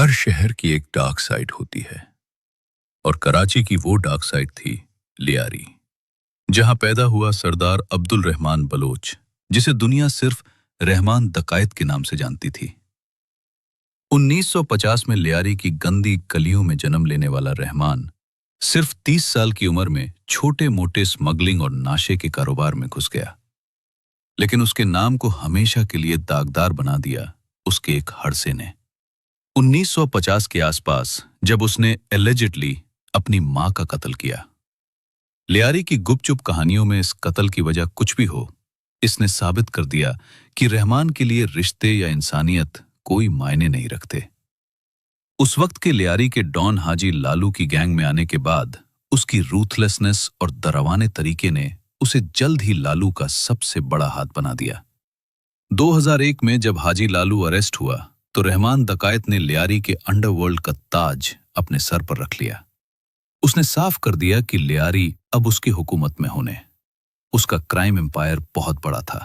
हर शहर की एक डार्क साइड होती है और कराची की वो डार्क साइड थी लियारी, जहां पैदा हुआ सरदार अब्दुल रहमान बलोच, जिसे दुनिया सिर्फ रहमान दकायत के नाम से जानती थी। 1950 में लियारी की गंदी गलियों में जन्म लेने वाला रहमान सिर्फ 30 साल की उम्र में छोटे मोटे स्मगलिंग और नाशे के कारोबार में घुस गया, लेकिन उसके नाम को हमेशा के लिए दागदार बना दिया उसके एक हड़से ने। 1950 के आसपास जब उसने एलिजिडली अपनी मां का कत्ल किया। लियारी की गुपचुप कहानियों में इस कत्ल की वजह कुछ भी हो, इसने साबित कर दिया कि रहमान के लिए रिश्ते या इंसानियत कोई मायने नहीं रखते। उस वक्त के लियारी के डॉन हाजी लालू की गैंग में आने के बाद उसकी रूथलेसनेस और दरवाने तरीके ने उसे जल्द ही लालू का सबसे बड़ा हाथ बना दिया। 2001 में जब हाजी लालू अरेस्ट हुआ तो रहमान दकायत ने लियारी के अंडरवर्ल्ड का ताज अपने सर पर रख लिया। उसने साफ कर दिया कि लियारी अब उसकी हुकूमत में होने। उसका क्राइम एम्पायर बहुत बड़ा था।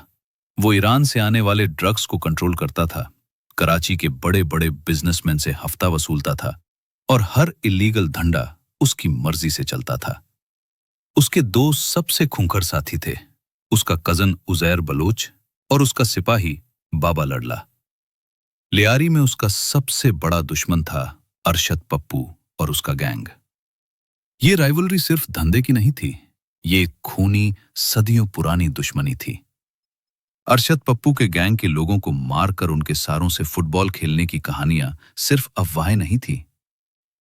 वो ईरान से आने वाले ड्रग्स को कंट्रोल करता था, कराची के बड़े बड़े बिजनेसमैन से हफ्ता वसूलता था और हर इलीगल धंधा उसकी मर्जी से चलता था। उसके दो सबसे खूंखार साथी थे, उसका कजन उजैर बलोच और उसका सिपाही बाबा लड़ला। लियारी में उसका सबसे बड़ा दुश्मन था अरशद पप्पू और उसका गैंग। ये राइवलरी सिर्फ धंधे की नहीं थी, ये खूनी सदियों पुरानी दुश्मनी थी। अरशद पप्पू के गैंग के लोगों को मारकर उनके सारों से फुटबॉल खेलने की कहानियां सिर्फ अफवाहें नहीं थी।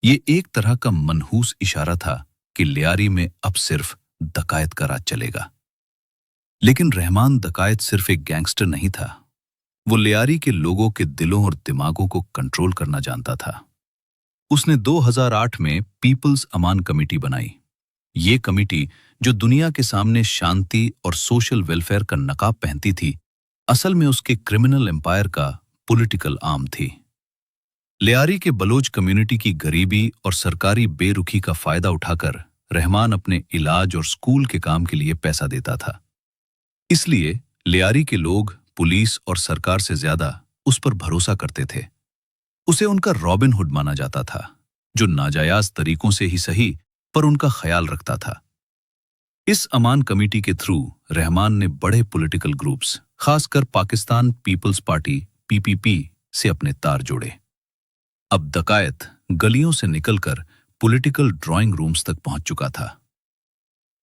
ये एक तरह का मनहूस इशारा था कि लियारी में अब सिर्फ दकायत का राज चलेगा। लेकिन रहमान दकायत सिर्फ एक गैंगस्टर नहीं था, वो लियारी के लोगों के दिलों और दिमागों को कंट्रोल करना जानता था। उसने 2008 में पीपल्स अमान कमेटी बनाई। ये कमेटी जो दुनिया के सामने शांति और सोशल वेलफेयर का नकाब पहनती थी, असल में उसके क्रिमिनल एम्पायर का पॉलिटिकल आर्म थी। लियारी के बलोच कम्युनिटी की गरीबी और सरकारी बेरुखी का फायदा उठाकर रहमान अपने इलाज और स्कूल के काम के लिए पैसा देता था। इसलिए लियारी के लोग पुलिस और सरकार से ज्यादा उस पर भरोसा करते थे। उसे उनका रॉबिन हुड माना जाता था, जो नाजायज तरीकों से ही सही पर उनका ख्याल रखता था। इस अमान कमेटी के थ्रू रहमान ने बड़े पॉलिटिकल ग्रुप्स, खासकर पाकिस्तान पीपल्स पार्टी पीपीपी से अपने तार जोड़े। अब दकायत गलियों से निकलकर पॉलिटिकल ड्राइंग रूम्स तक पहुंच चुका था।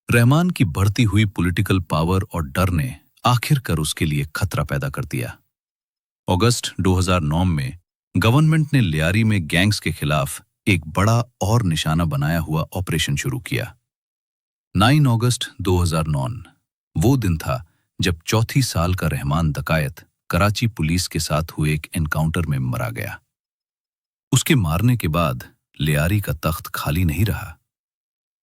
रहमान की बढ़ती हुई पॉलिटिकल पावर और डर ने आखिरकार उसके लिए खतरा पैदा कर दिया। अगस्त 2009 में गवर्नमेंट ने लियारी में गैंग्स के खिलाफ एक बड़ा और निशाना बनाया हुआ ऑपरेशन शुरू किया। 9 अगस्त 2009 वो दिन था जब 34 साल का रहमान दकायत कराची पुलिस के साथ हुए एक एनकाउंटर में मारा गया। उसके मारने के बाद लियारी का तख्त खाली नहीं रहा।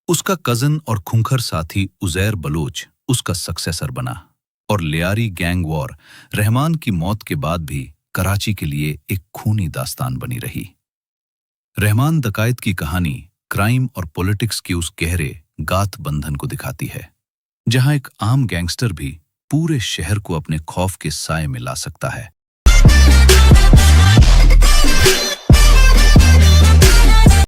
उसका कजन और खूंखार साथी उजैर बलोच उसका सक्सेसर बना और लियारी गैंग वॉर रहमान की मौत के बाद भी कराची के लिए एक खूनी दास्तान बनी रही। रहमान दकायत की कहानी क्राइम और पॉलिटिक्स की उस गहरे गात बंधन को दिखाती है, जहां एक आम गैंगस्टर भी पूरे शहर को अपने खौफ के साए में ला सकता है।